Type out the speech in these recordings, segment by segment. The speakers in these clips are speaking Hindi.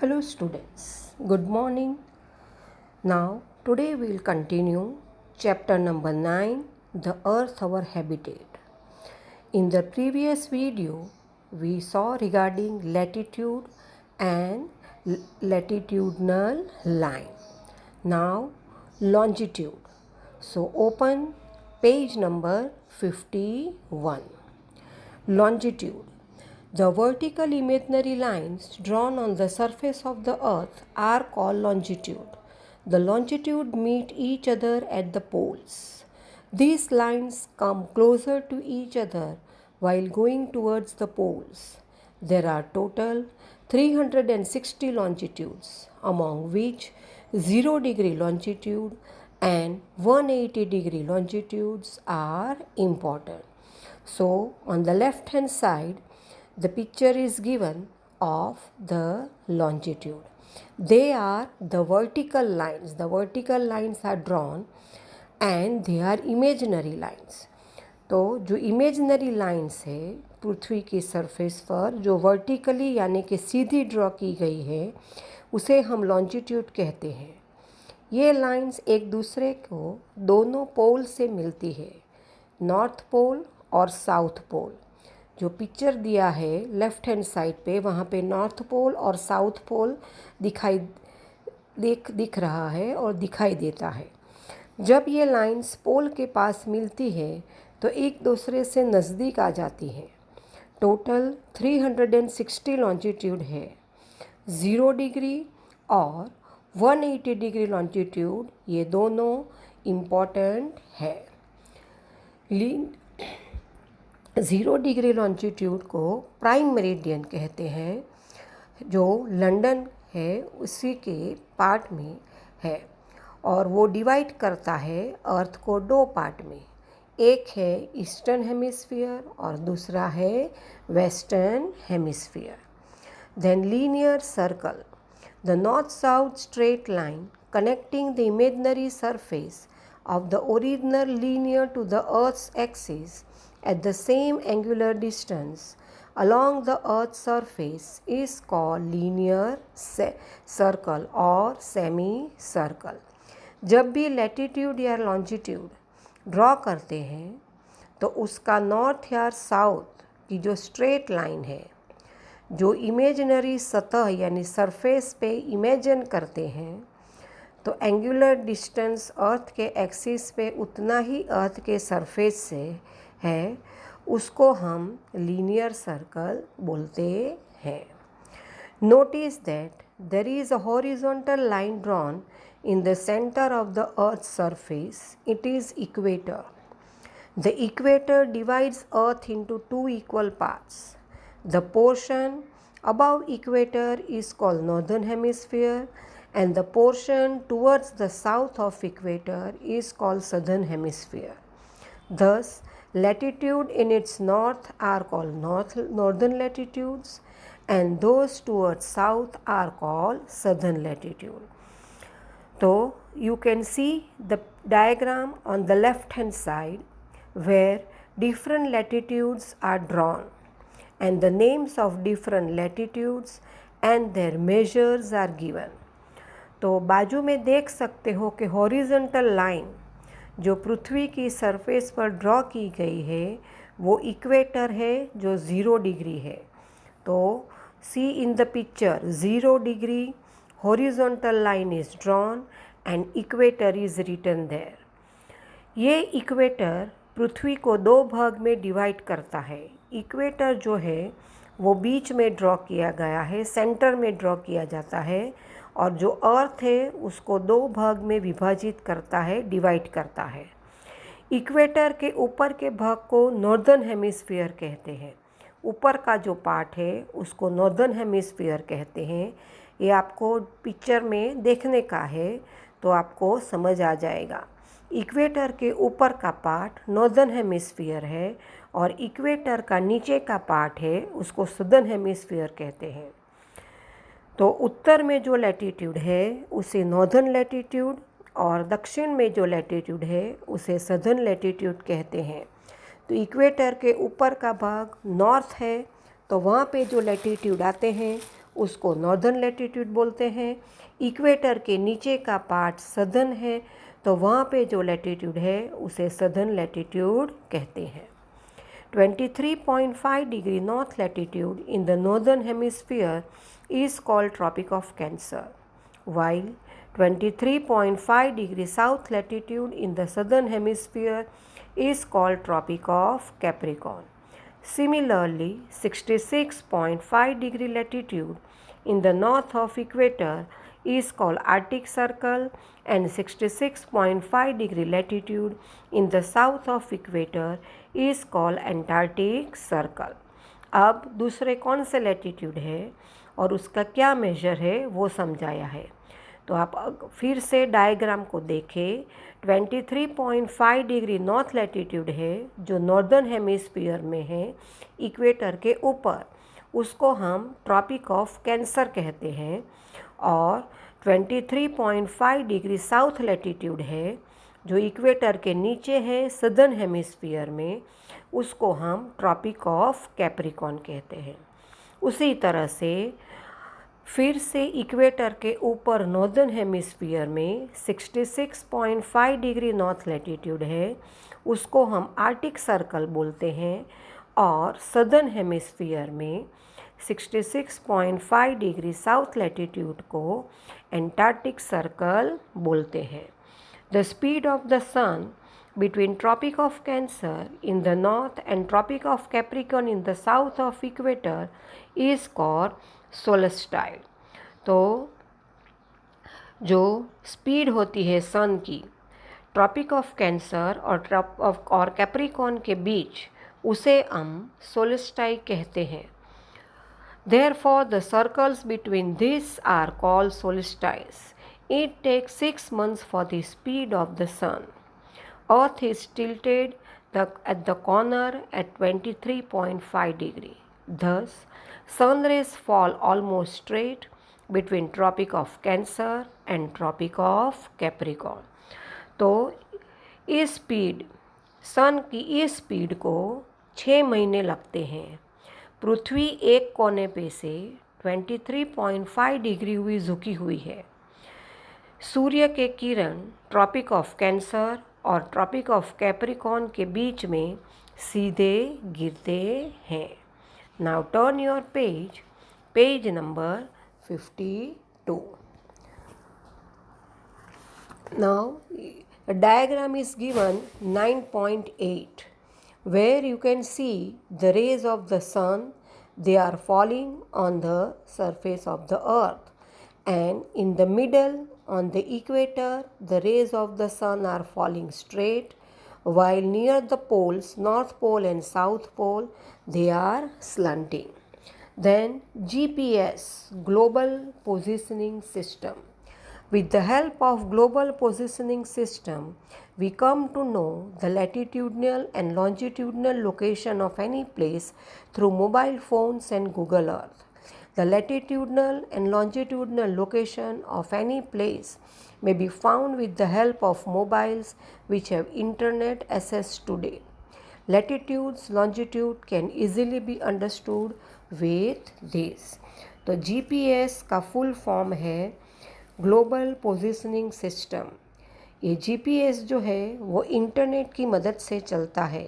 Hello students, good morning. Now today we will continue chapter number 9, The Earth Our Habitat. In the previous video we saw regarding latitude and latitudinal line. Now longitude. So open page number 51. Longitude. The vertical imaginary lines drawn on the surface of the earth are called longitude. The longitude meet each other at the poles. These lines come closer to each other while going towards the poles. There are total 360 longitudes, among which 0 degree longitude and 180 degree longitudes are important. So, on the left hand side, the picture is given of the longitude. They are the vertical lines. The vertical lines are drawn and they are imaginary lines. तो जो इमेजिनरी लाइंस है पृथ्वी की सरफेस पर जो वर्टिकली यानी कि सीधी ड्रॉ की गई है उसे हम लॉन्जिट्यूड कहते हैं। ये लाइंस एक दूसरे को दोनों पोल से मिलती है, नॉर्थ पोल और साउथ पोल। जो पिक्चर दिया है लेफ़्ट हैंड साइड पे वहाँ पे नॉर्थ पोल और साउथ पोल दिख रहा है और दिखाई देता है। जब ये लाइंस पोल के पास मिलती है तो एक दूसरे से नज़दीक आ जाती हैं। टोटल 360 लॉन्जिट्यूड है। 0 डिग्री और 180 डिग्री लॉन्जिट्यूड ये दोनों इम्पॉर्टेंट है। 0 डिग्री लॉन्जिट्यूड को प्राइम मेरिडियन कहते हैं, जो लंदन है उसी के पार्ट में है और वो डिवाइड करता है अर्थ को 2 पार्ट में। एक है ईस्टर्न हेमिस्फीयर और दूसरा है western hemisphere. Then linear circle, the north south straight line connecting the imaginary surface of the original linear to the Earth's axis at the same angular distance along the Earth's surface is called linear circle or semicircle. जब भी लैटिट्यूड या लॉन्जिट्यूड ड्रॉ करते हैं तो उसका नॉर्थ या साउथ की जो स्ट्रेट लाइन है, जो इमेजिनरी सतह यानी सरफेस पे इमेजिन करते हैं, तो एंगुलर डिस्टेंस अर्थ के एक्सिस पे उतना ही अर्थ के सरफेस से है, उसको हम लीनियर सर्कल बोलते हैं। Notice that there is a horizontal line drawn in the center of the earth's surface. It is equator. The equator divides earth into 2 equal parts. The portion above equator is called northern hemisphere and the portion towards the south of equator is called southern hemisphere. Thus, latitude in its north are called northern latitudes and those towards south are called southern latitude. So you can see the diagram on the left hand side where different latitudes are drawn and the names of different latitudes and their measures are given. तो बाजू में देख सकते हो कि हॉरिजॉन्टल लाइन जो पृथ्वी की सरफेस पर ड्रॉ की गई है वो इक्वेटर है जो 0 डिग्री है। तो see in the picture 0 degree horizontal line is drawn and equator is written there. ये इक्वेटर पृथ्वी को 2 भाग में डिवाइड करता है। इक्वेटर जो है वो बीच में ड्रॉ किया गया है, सेंटर में ड्रॉ किया जाता है और जो अर्थ है उसको 2 भाग में विभाजित करता है, डिवाइड करता है। इक्वेटर के ऊपर के भाग को नॉर्दर्न हेमिस्फीयर कहते हैं। ऊपर का जो पार्ट है उसको नॉर्दर्न हेमिस्फीयर कहते हैं। ये आपको पिक्चर में देखने का है तो आपको समझ आ जाएगा। इक्वेटर के ऊपर का पार्ट नॉर्दर्न हेमिस्फीयर है और इक्वेटर का नीचे का पार्ट है उसको सदर्न हेमिस्फीयर कहते हैं। तो उत्तर में जो लैटिट्यूड है उसे नॉर्दर्न लैटिट्यूड और दक्षिण में जो लैटिट्यूड है उसे सदर्न लैटिट्यूड कहते हैं। तो इक्वेटर के ऊपर का भाग नॉर्थ है तो वहाँ पे जो लैटिट्यूड आते हैं उसको नॉर्दर्न लैटिट्यूड बोलते हैं। इक्वेटर के नीचे का पार्ट सदर्न है, तो वहाँ पे जो लैटिट्यूड है उसे सदर्न लैटिट्यूड कहते हैं। 23.5 degree north latitude in the northern hemisphere is called Tropic of Cancer, while 23.5 degree south latitude in the southern hemisphere is called Tropic of Capricorn. Similarly, 66.5 degree latitude in the north of equator is called Arctic Circle, and 66.5 degree latitude in the south of equator is called Antarctic Circle. अब दूसरे कौन से लैटिट्यूड है और उसका क्या मेजर है वो समझाया है। तो आप फिर से डायग्राम को देखें। 23.5 डिग्री नॉर्थ लैटिट्यूड है जो नॉर्दर्न हेमिस्फीयर में है, इक्वेटर के ऊपर, उसको हम ट्रॉपिक ऑफ कैंसर कहते हैं। और 23.5 डिग्री साउथ लैटिट्यूड है जो इक्वेटर के नीचे है सदर्न हेमिस्फीयर में, उसको हम ट्रॉपिक ऑफ कैप्रिकॉर्न कहते हैं। उसी तरह से फिर से इक्वेटर के ऊपर नॉर्दर्न हेमिस्फीयर में 66.5 डिग्री नॉर्थ लैटिट्यूड है, उसको हम आर्टिक सर्कल बोलते हैं। और सदर्न हेमिस्फीयर में 66.5 डिग्री साउथ लैटिट्यूड को एंटार्क्टिक सर्कल बोलते हैं। The speed of the sun between Tropic of Cancer in the north and Tropic of Capricorn in the south of equator is called solstitide। तो जो स्पीड होती है सन की ट्रॉपिक ऑफ कैंसर और कैप्रिकॉर्न के बीच, उसे हम सोल्स्टाइड कहते हैं। Therefore, the circles between these are called solstices. It takes 6 months for the speed of the sun. Earth is tilted at the corner at 23.5 degree. Thus, sun rays fall almost straight between Tropic of Cancer and Tropic of Capricorn. तो इस स्पीड, सन की इस स्पीड को 6 महीने लगते हैं। पृथ्वी एक कोने पे से 23.5 डिग्री हुई झुकी हुई है। सूर्य के किरण ट्रॉपिक ऑफ कैंसर और ट्रॉपिक ऑफ कैप्रिकॉर्न के बीच में सीधे गिरते हैं। Now turn your page number 52। Now diagram is given 9.8, where you can see the rays of the sun. They are falling on the surface of the earth, and in the middle on the equator the rays of the sun are falling straight, while near the poles, north pole and south pole, they are slanting. Then GPS, global positioning system. With the help of global positioning system, we come to know the latitudinal and longitudinal location of any place through mobile phones and Google Earth. The latitudinal and longitudinal location of any place may be found with the help of mobiles which have internet access today. Latitudes, longitude can easily be understood with this. तो GPS का फुल फॉर्म है ग्लोबल पोजिशनिंग सिस्टम। ये जीपीएस जो है वो इंटरनेट की मदद से चलता है,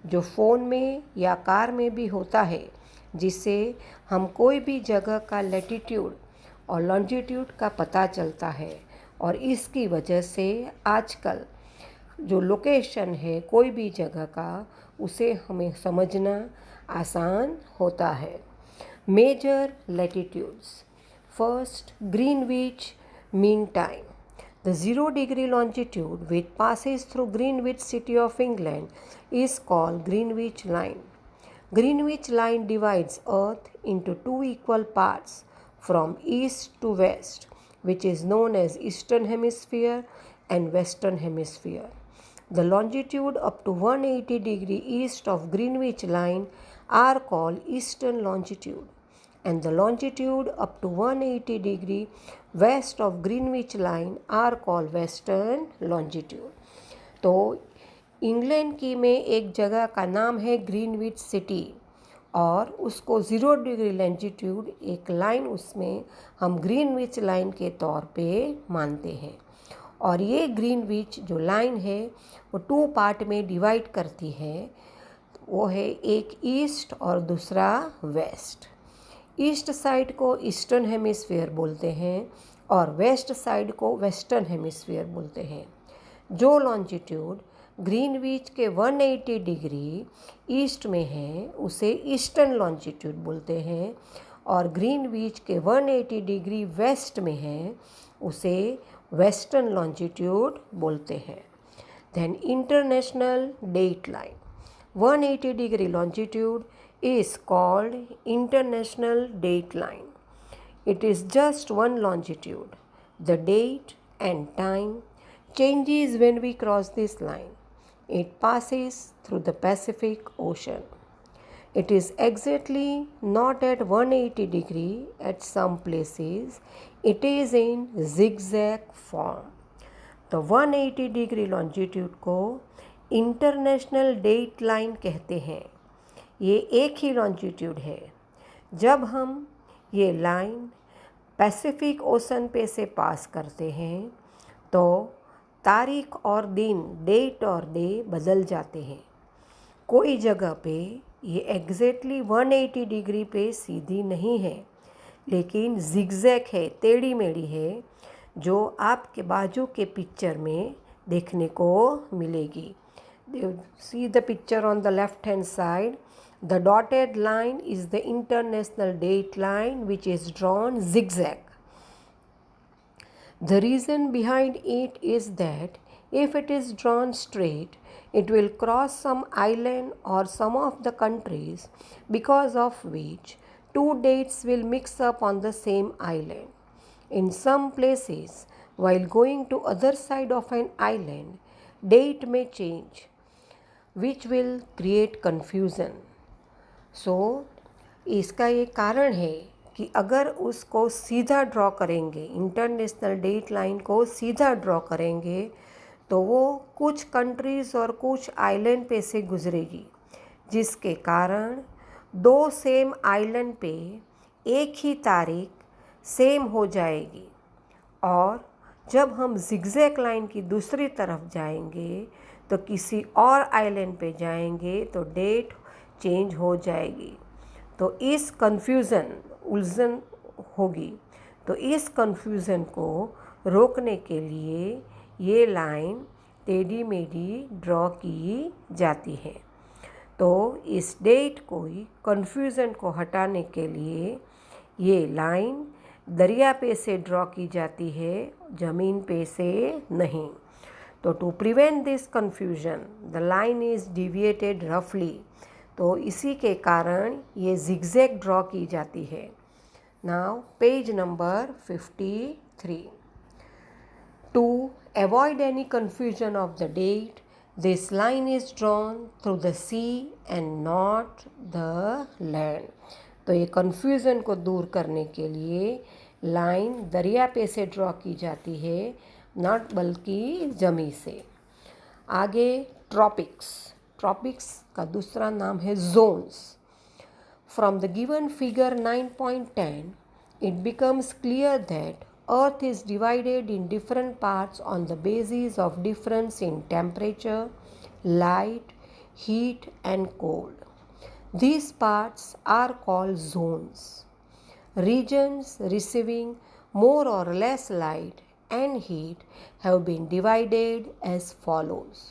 जो फ़ोन में या कार में भी होता है, जिससे हम कोई भी जगह का लैटिट्यूड और लॉन्जिट्यूड का पता चलता है। और इसकी वजह से आजकल जो लोकेशन है कोई भी जगह का, उसे हमें समझना आसान होता है। Major latitudes. First, Greenwich mean time. The 0 degree longitude which passes through Greenwich city of England is called Greenwich line. Greenwich line divides Earth into two equal parts from east to west, which is known as Eastern Hemisphere and Western Hemisphere. The longitude up to 180 degree east of Greenwich line are called Eastern longitude, and the longitude up to 180 degree west of Greenwich line are called Western longitude. तो इंग्लैंड की में एक जगह का नाम है ग्रीनविच सिटी, और उसको 0 डिग्री लॉन्जिट्यूड एक लाइन उसमें हम ग्रीनविच लाइन के तौर पे मानते हैं। और ये ग्रीनविच जो लाइन है वो 2 पार्ट में डिवाइड करती है। वो है एक ईस्ट और दूसरा वेस्ट। ईस्ट साइड को ईस्टर्न हेमिस्फीयर बोलते हैं और वेस्ट साइड को वेस्टर्न हेमिस्फीयर बोलते हैं। जो लॉन्जिट्यूड ग्रीनविच के 180 डिग्री ईस्ट में है उसे ईस्टर्न लॉन्जिट्यूड बोलते हैं, और ग्रीनविच के 180 डिग्री वेस्ट में है उसे वेस्टर्न लॉन्जिट्यूड बोलते हैं। Then international date line 180 degree longitude is called international date line. It is just one longitude. The date and time changes when we cross this line. It passes through the Pacific Ocean. It is exactly not at 180 degree at some places. It is in zigzag form. तो 180 डिग्री लॉन्जिट्यूड को इंटरनेशनल डेट लाइन कहते हैं। ये एक ही लॉन्जिट्यूड है। जब हम ये लाइन पैसिफिक ओशन पे से पास करते हैं तो तारीख और दिन, डेट और डे बदल जाते हैं। कोई जगह पे ये एग्जैक्टली 180 डिग्री पे सीधी नहीं है, लेकिन जिगजैग है, टेढ़ी मेढ़ी है, जो आपके बाजू के पिक्चर में देखने को मिलेगी। See the picture on the left hand side. The dotted line is the international date line which is drawn zigzag. The reason behind it is that if it is drawn straight, it will cross some island or some of the countries, because of which two dates will mix up on the same island. In some places, while going to other side of an island, date may change, which will create confusion. So, इसका ये कारण है कि अगर उसको सीधा ड्रॉ करेंगे, इंटरनेशनल डेट लाइन को सीधा ड्रॉ करेंगे, तो वो कुछ कंट्रीज़ और कुछ आइलैंड पे से गुजरेगी, जिसके कारण दो सेम आइलैंड पे एक ही तारीख सेम हो जाएगी। और जब हम जिगजैग लाइन की दूसरी तरफ जाएंगे तो किसी और आइलैंड पे जाएंगे तो डेट चेंज हो जाएगी। तो इस कन्फ्यूज़न, उलझन होगी। तो इस कन्फ्यूज़न को रोकने के लिए ये लाइन टेढ़ी मेढ़ी ड्रॉ की जाती है। तो इस डेट को ही, कन्फ्यूज़न को हटाने के लिए ये लाइन दरिया पे से ड्रॉ की जाती है, ज़मीन पे से नहीं। तो to prevent this confusion the line is deviated रफली। तो इसी के कारण ये जिगजैग ड्रॉ की जाती है। Now page number 53। To avoid any confusion of the date, this line is drawn through the sea and not the land. तो ये कन्फ्यूज़न को दूर करने के लिए लाइन दरिया पे से ड्रॉ की जाती है, नॉट बल्कि ज़मीन से। आगे ट्रॉपिक्स। ट्रॉपिक्स का दूसरा नाम है zones. From the given figure 9.10 it becomes clear that earth is divided in different parts on the basis of difference in temperature, light, heat and cold. These parts are called zones. Regions receiving more or less light and heat have been divided as follows.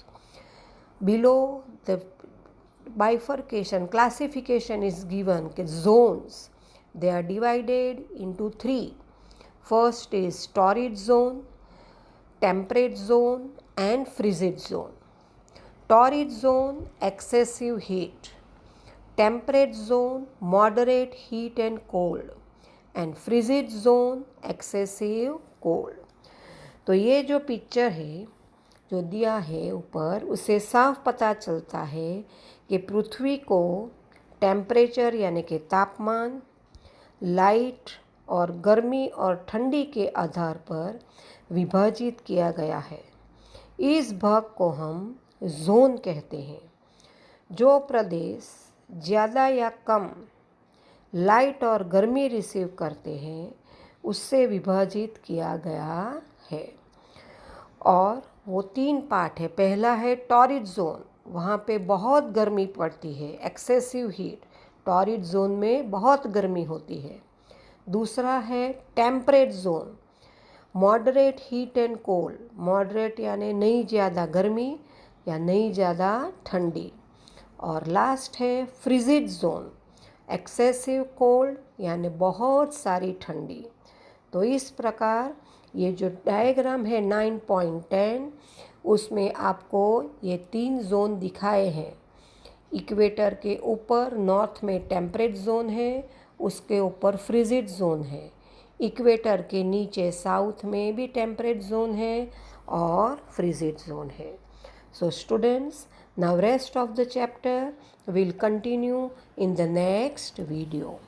Below the bifurcation classification is given zones. They are divided into 3. First is torrid zone, temperate zone and frigid zone. Torrid zone, excessive heat. Temperate zone, moderate heat and cold, and frigid zone, excessive cold. तो ये जो पिक्चर है जो दिया है ऊपर, उससे साफ पता चलता है कि पृथ्वी को टेम्परेचर यानी कि तापमान, लाइट और गर्मी और ठंडी के आधार पर विभाजित किया गया है। इस भाग को हम जोन कहते हैं। जो प्रदेश ज़्यादा या कम लाइट और गर्मी रिसीव करते हैं उससे विभाजित किया गया है। और वो 3 पार्ट है। पहला है टॉरिड जोन, वहाँ पे बहुत गर्मी पड़ती है, एक्सेसिव हीट, टॉरिड जोन में बहुत गर्मी होती है। दूसरा है temperate zone, moderate heat and cold, moderate यानी नहीं ज़्यादा गर्मी या नहीं ज़्यादा ठंडी। और लास्ट है फ्रिजिड जोन, एक्सेसिव कोल्ड यानी बहुत सारी ठंडी। तो इस प्रकार ये जो डायग्राम है 9.10 उसमें आपको ये 3 जोन दिखाए हैं। इक्वेटर के ऊपर नॉर्थ में टेम्परेट जोन है, उसके ऊपर फ्रिजिड जोन है। इक्वेटर के नीचे साउथ में भी टेम्परेट जोन है और फ्रिजिड जोन है। So students, now rest of the chapter will continue in the next video.